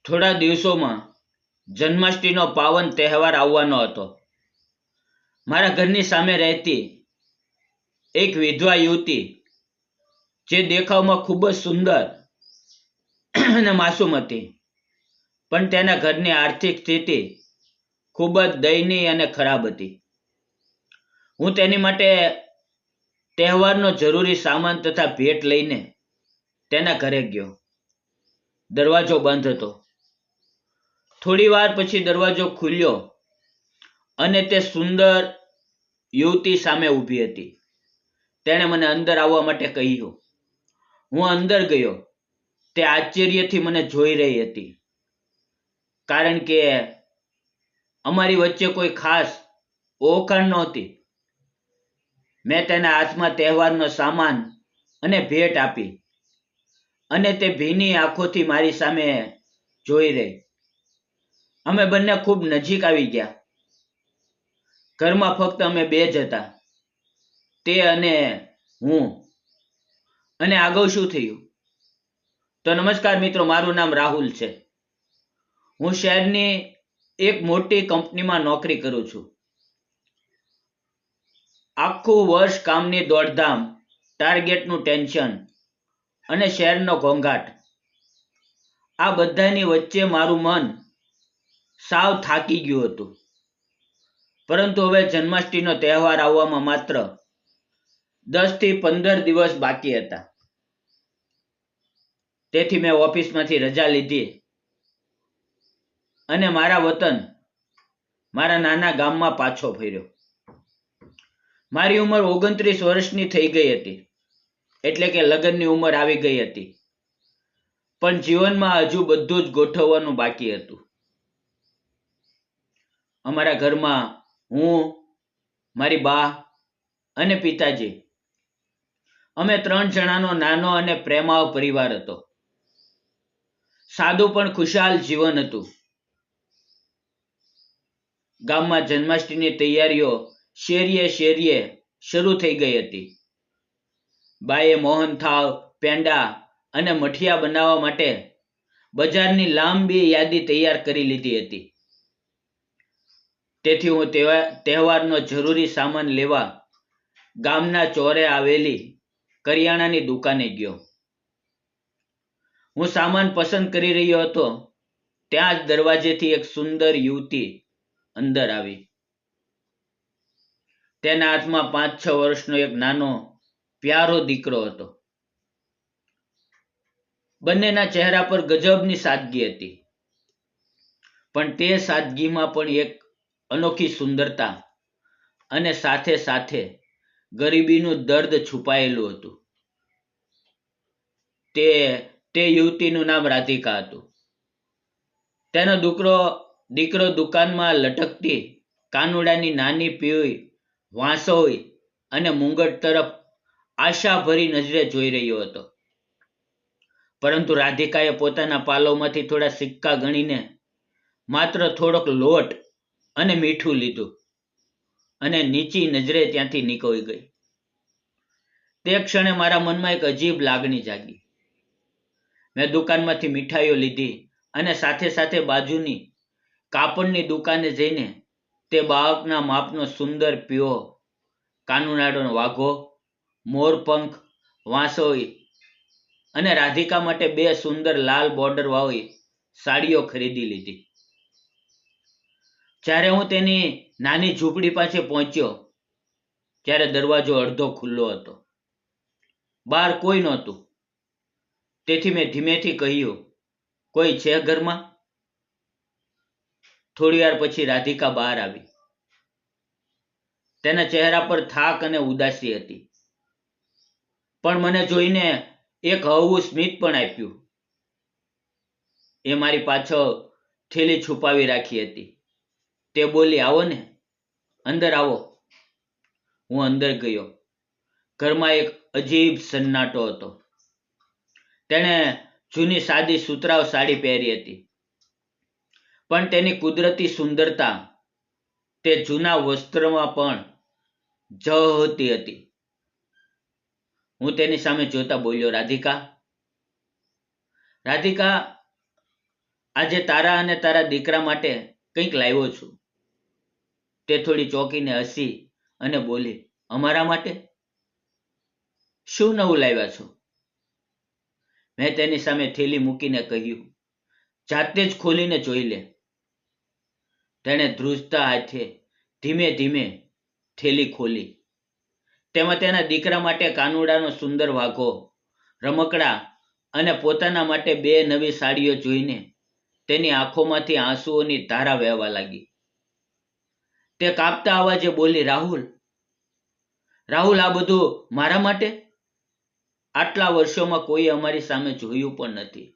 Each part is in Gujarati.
થોડા દિવસોમાં જન્માષ્ટમીનો પાવન તહેવાર આવવાનો હતો. મારા ઘરની સામે રહેતી એક વિધવા યુવતી, જે દેખાવમાં ખૂબ જ સુંદર અને માસૂમ હતી, પણ તેના ઘરની આર્થિક સ્થિતિ ખૂબ જ દયનીય અને ખરાબ હતી. હું તેની માટે તહેવારનો જરૂરી સામાન તથા ભેટ લઈને તેના ઘરે ગયો. દરવાજો બંધ હતો. થોડી વાર પછી દરવાજો ખુલ્યો અને તે સુંદર યુવતી સામે ઊભી હતી. તેણે મને અંદર આવવા માટે કહ્યું. હું અંદર ગયો. તે આશ્ચર્યથી મને જોઈ રહી હતી, કારણ કે અમારી વચ્ચે કોઈ ખાસ ઓળખાણ નહોતી. મેં તેના હાથમાં તહેવારનો સામાન અને ભેટ આપી અને તે ભીની આંખોથી મારી સામે જોઈ રહી. અમે બંને ખૂબ નજીક આવી ગયા. ઘરમાં ફક્ત અમે બે જ હતા, તે અને હું. અને આગળ શું થયું? તો નમસ્કાર મિત્રો, મારું નામ રાહુલ છે. હું શહેરની એક મોટી કંપનીમાં નોકરી કરું છું. આખું વર્ષ કામની દોડધામ, ટાર્ગેટનું ટેન્શન અને શહેરનો ઘોંઘાટ, આ બધાની વચ્ચે મારું મન સાવ થાકી ગયું હતું. પરંતુ હવે જન્માષ્ટમીનો તહેવાર આવવામાં માત્ર 10 થી 15 દિવસ બાકી હતા. તેથી મેં ઓફિસમાંથી રજા લીધી અને મારા વતન, મારા નાના ગામમાં પાછો ફર્યો. મારી ઉંમર 29 વર્ષની થઈ ગઈ હતી, એટલે કે લગ્નની ઉંમર આવી ગઈ હતી. પણ જીવનમાં હજુ બધું જ ગોઠવવાનું બાકી હતું. અમારા ઘરમાં હું, મારી બા અને પિતાજી, અમે 3 જણાનો નાનો અને પ્રેમાળ પરિવાર હતો. સાદું પણ ખુશાલ જીવન હતું. ગામમાં જન્માષ્ટમીની તૈયારીઓ શેરીએ શેરીએ શરૂ થઈ ગઈ હતી. બાએ મોહનથાળ, પેંડા અને મઠિયા બનાવવા માટે બજારની લાંબી યાદી તૈયાર કરી લીધી હતી. તેથી હું તહેવારનો જરૂરી સામાન લેવા ગામના ચોરે આવેલી કરિયાણાની દુકાને ગયો. હું સામાન પસંદ કરી રહ્યો હતો, ત્યાં જ દરવાજેથી એક સુંદર યુવતી અંદર આવી. તેના હાથમાં 5-6 વર્ષનો એક નાનો પ્યારો દીકરો હતો. બંનેના ચહેરા પર ગજબની સાદગી હતી, પણ તે સાદગીમાં પણ એક અનોખી સુંદરતા અને સાથે સાથે ગરીબીનું દર્દ છુપાયેલું હતું. તે યુવતીનું નામ રાધિકા હતું. તેનો દીકરો દુકાનમાં લટકતી કાનુડાની નાની પીળી વાંસળી અને મુંગટ તરફ આશાભરી નજરે જોઈ રહ્યો હતો. પરંતુ રાધિકાએ પોતાના પાલોમાંથી થોડા સિક્કા ગણીને માત્ર થોડોક લોટ અને મીઠું લીધું અને નીચી નજરે ત્યાંથી નીકળી ગઈ. તે ક્ષણે મારા મનમાં એક અજીબ લાગણી જાગી. મેં દુકાનમાંથી મીઠાઈઓ લીધી અને સાથે સાથે બાજુની કાપડની દુકાને જઈને તે બાળકના માપનો સુંદર પીળો કાનુડાનો વાઘો, મોરપંખ, વાંસળી અને રાધિકા માટે 2 સુંદર લાલ બોર્ડર વાળી સાડીઓ ખરીદી લીધી. જ્યારે હું તેની નાની ઝૂંપડી પાસે પહોંચ્યો, ત્યારે દરવાજો અડધો ખુલ્લો હતો. બહાર કોઈ નહોતું. તેથી મેં ધીમેથી કહ્યું, કોઈ છે ઘરમાં? થોડી વાર પછી રાધિકા બહાર આવી. તેના ચહેરા પર થાક અને ઉદાસી હતી, પણ મને જોઈને એક હળવું સ્મિત પણ આપ્યું. એ મારી પાછળ થેલી છુપાવી રાખી હતી. તે બોલી, આવો ને, અંદર આવો. હું અંદર ગયો. ઘરમાં એક અજીબ સન્નાટો હતો. તેણે જૂની સાદી સુતરાઉ સાડી પહેરી હતી, પણ તેની કુદરતી સુંદરતા તે જૂના વસ્ત્રમાં પણ ઝળહળતી હતી. હું તેની સામે જોતા બોલ્યો, રાધિકા. રાધિકા આજે તારા અને તારા દીકરા માટે કંઈક લાવ્યો છું. તે થોડી ચોંકીને હસી અને બોલી, અમારા માટે? શું નવું લાવ્યા છો? મેં તેની સામે થેલી મૂકીને કહ્યું, જાતે જ ખોલીને જોઈ લે. તેણે ધ્રુજતા હાથે ધીમે ધીમે થેલી ખોલી. તેમાં તેના દીકરા માટે કાનુડાનો સુંદર વાઘો, રમકડા અને પોતાના માટે 2 નવી સાડીઓ જોઈને તેની આંખોમાંથી આંસુઓની ધારા વહેવા લાગી. તે કાપતા અવાજે બોલી, રાહુલ, રાહુલ, આ બધું મારા માટે? આટલા વર્ષોમાં કોઈ અમારી સામે જોયું પણ નથી.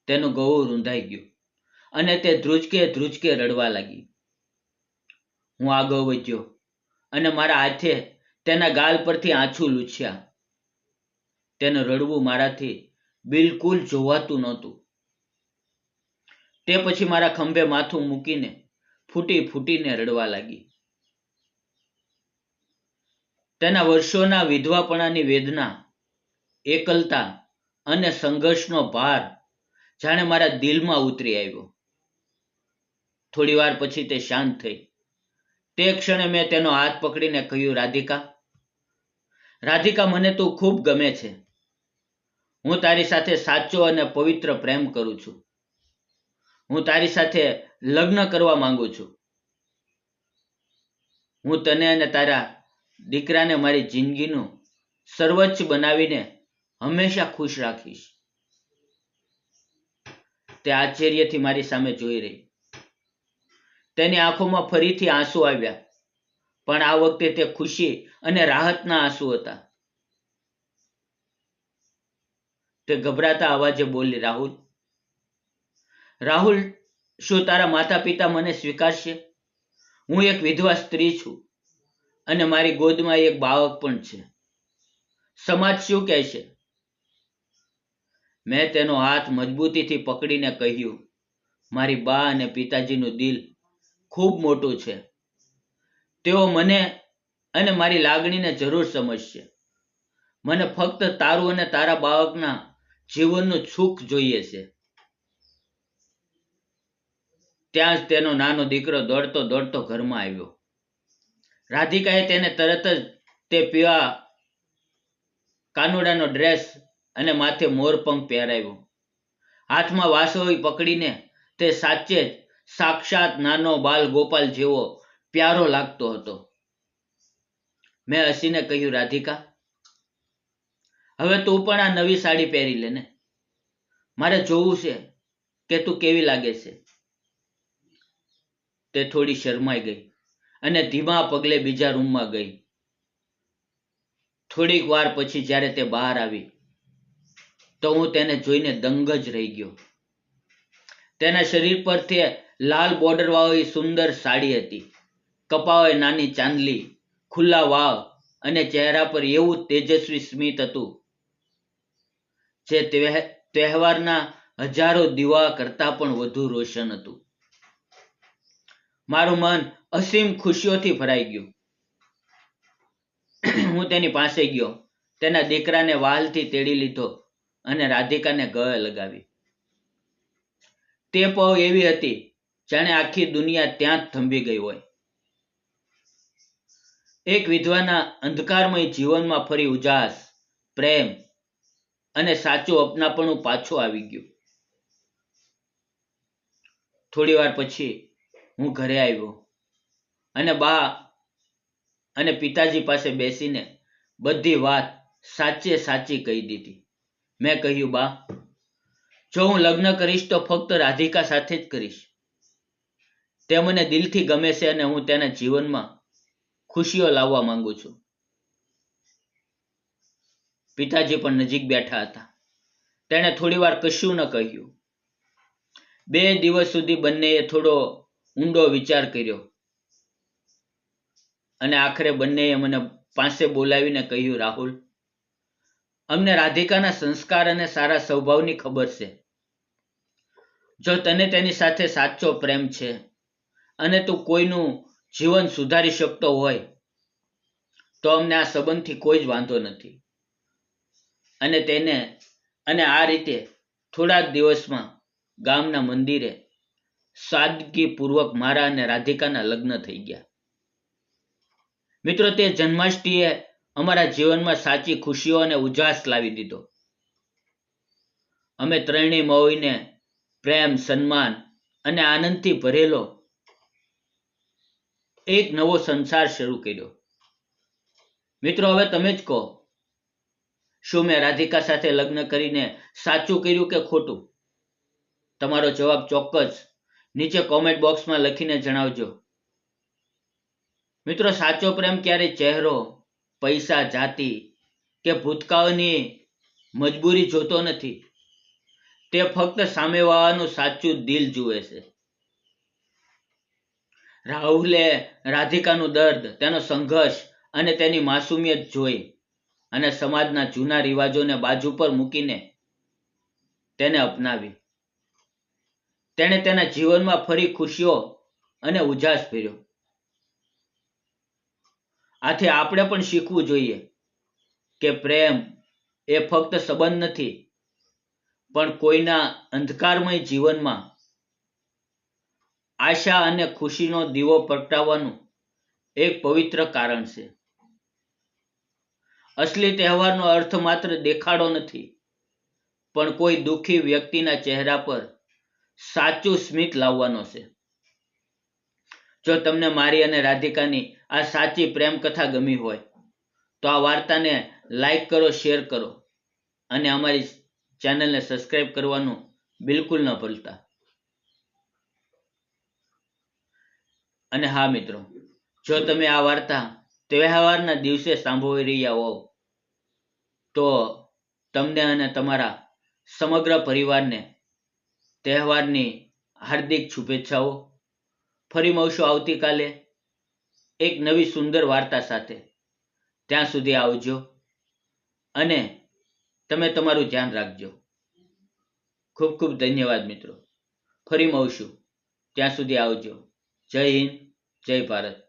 તેનું ગળું રૂંધાઈ ગયું અને તે ધ્રુજકે ધ્રુજકે રડવા લાગી. હું આગળ વધ્યો અને મારા હાથે તેના ગાલ પરથી આંસુ લૂછ્યા. તેનું રડવું મારાથી બિલકુલ જોવાતું નહોતું. તે પછી મારા ખંભે માથું મૂકીને ફૂટી ફૂટીને રડવા લાગી. તેના વર્ષોના વિધવાપણાની વેદના, એકલતા અને સંઘર્ષનો ભાર જાણે મારા દિલમાં ઉતરી આવ્યો. થોડી વાર પછી તે શાંત થઈ. તે ક્ષણે મેં તેનો હાથ પકડીને કહ્યું, રાધિકા, રાધિકા, મને તું ખૂબ ગમે છે. હું તારી સાથે સાચો અને પવિત્ર પ્રેમ કરું છું. હું તારી સાથે લગ્ન કરવા માંગુ છું. હું તને અને તારા દીકરાને મારી જિંદગીનું સર્વોચ્ચ બનાવીને હંમેશા ખુશ રાખીશ. તે આશ્ચર્યથી મારી સામે જોઈ રહી. તેની આંખોમાં ફરીથી આંસુ આવ્યા, પણ આ વખતે તે ખુશી અને રાહતના આંસુ હતા. તે ગભરાતા અવાજે બોલી, રાહુલ, રાહુલ, શું તારા માતા પિતા મને સ્વીકારશે? હું એક વિધવા સ્ત્રી છું અને મારી ગોદમાં એક બાળક પણ છે. સમાજ શું કહેશે? મેં તેનો હાથ મજબૂતીથી પકડીને કહ્યું, મારી બા અને પિતાજીનું દિલ ખૂબ મોટું છે. તેઓ મને અને મારી લાગણીને જરૂર સમજશે. મને ફક્ત તારું અને તારા બાળકના જીવનનું સુખ જોઈએ છે. ત્યાં જ તેનો નાનો દીકરો દોડતો દોડતો ઘરમાં આવ્યો. રાધિકાએ તેને તરત જ તે પીળા કાનુડાનો ડ્રેસ અને માથે મોરપંખ પહેરાવ્યો. હાથમાં વાસળી પકડીને તે સાચે જ સાક્ષાત નાનો બાલ ગોપાલ જેવો પ્યારો લાગતો હતો. મેં હસીને કહ્યું, રાધિકા, હવે તું પણ આ નવી સાડી પહેરી લે ને. મારે જોવું છે કે તું કેવી લાગે છે. તે થોડી શરમાઈ ગઈ અને ધીમા પગલે બીજા રૂમમાં ગઈ. થોડીક વાર પછી જ્યારે તે બહાર આવી તો હું તેને જોઈને દંગ જ રહી ગયો. તેના શરીર પર તે લાલ બોર્ડરવાળી સુંદર સાડી હતી. કપાળે નાની ચાંદલી, ખુલ્લા વાળ અને ચહેરા પર એવું તેજસ્વી સ્મિત હતું જે તહેવારના હજારો દીવા કરતાં પણ વધુ રોશન હતું. મારું મન અસીમ ખુશીઓથી ભરાઈ ગયું. હું તેની પાસે ગયો, તેના દીકરાને વહાલથી તેડી લીધો અને રાધિકાને ગળે લગાવી. તે પળ એવી હતી જાણે આખી દુનિયા ત્યાં જ થંભી ગઈ હોય. એક વિધવાના અંધકારમય જીવનમાં ફરી ઉજાસ, પ્રેમ અને સાચું અપનાપણું પાછું આવી ગયું. થોડી વાર પછી હું ઘરે આવ્યો અને બા અને પિતાજી પાસે બેસીને બધી વાત સાચે સાચી કહી દીધી. મેં કહ્યું, બા, જો હું લગ્ન કરીશ તો ફક્ત રાધિકા સાથે જ કરીશ. તે મને દિલથી ગમે છે અને હું તેના જીવનમાં ખુશીઓ લાવવા માંગુ છું. પિતાજી પણ નજીક બેઠા હતા. તેણે થોડી વાર કશું ન કહ્યું. 2 દિવસ સુધી બંનેએ થોડો ઊંડો વિચાર કર્યો અને આખરે બંનેએ મને પાસે બોલાવીને કહ્યું, રાહુલ, અમને રાધિકાના સંસ્કાર અને સારા સ્વભાવની ખબર છે. જો તને તેની સાથે સાચો પ્રેમ છે અને તું કોઈનું જીવન સુધારી શકતો હોય તો અમને આ સંબંધથી કોઈ જ વાંધો નથી. અને આ રીતે થોડા જ દિવસમાં ગામના મંદિરે સાદગીપૂર્વક મારા અને રાધિકાના લગ્ન થઈ ગયા. મિત્રો, તે જન્માષ્ટમીએ અમારા જીવનમાં સાચી ખુશીઓ અને ઉજાસ લાવી દીધો. અમે ત્રણેય મળીને પ્રેમ, સન્માન અને આનંદથી ભરેલો એક નવો સંસાર શરૂ કર્યો. મિત્રો, હવે તમે જ કહો, શું મેં રાધિકા સાથે લગ્ન કરીને સાચું કર્યું કે ખોટું? તમારો જવાબ ચોક્કસ નીચે કોમેન્ટ બોક્સમાં લખીને જણાવજો. મિત્રો, સાચો પ્રેમ ક્યારેય ચહેરો, પૈસા, જાતિ કે ભૂતકાળની મજબૂરી જોતો નથી. તે ફક્ત સામેવાળાનું સાચું દિલ જુએ છે. રાહુલે રાધિકાનું દર્દ, તેનો સંઘર્ષ અને તેની માસુમિયત જોઈ અને સમાજના જૂના રિવાજોને બાજુ પર મૂકીને તેને અપનાવી. તેણે તેના જીવનમાં ફરી ખુશીઓ અને ઉજાસ ભર્યો. આથી આપણે પણ શીખવું જોઈએ કે પ્રેમ એ ફક્ત સંબંધ નથી, પણ કોઈના અંધકારમય જીવનમાં આશા અને ખુશીનો દીવો પ્રગટાવવાનું એક પવિત્ર કારણ છે. અસલી તહેવારનો અર્થ માત્ર દેખાડો નથી, પણ કોઈ દુઃખી વ્યક્તિના ચહેરા પર સાચું સ્મિત લાવવાનો છે. જો તમને મારી અને રાધિકાની આ સાચી પ્રેમ કથા ગમી હોય તો આ વાર્તાને લાઈક કરો, શેર કરો અને અમારી ચેનલને સબસ્ક્રાઇબ કરવાનું બિલકુલ ન ભૂલતા. અને હા મિત્રો, જો તમે આ વાર્તા તહેવારના દિવસે સાંભળી રહ્યા હોવ તો તમને અને તમારા સમગ્ર પરિવારને તહેવારની હાર્દિક શુભેચ્છાઓ. ફરી મળશું આવતીકાલે એક નવી સુંદર વાર્તા સાથે. ત્યાં સુધી આવજો અને તમે તમારું ધ્યાન રાખજો. ખૂબ ખૂબ ધન્યવાદ મિત્રો. ફરી મળશું. ત્યાં સુધી આવજો. જય હિન્દ, જય ભારત.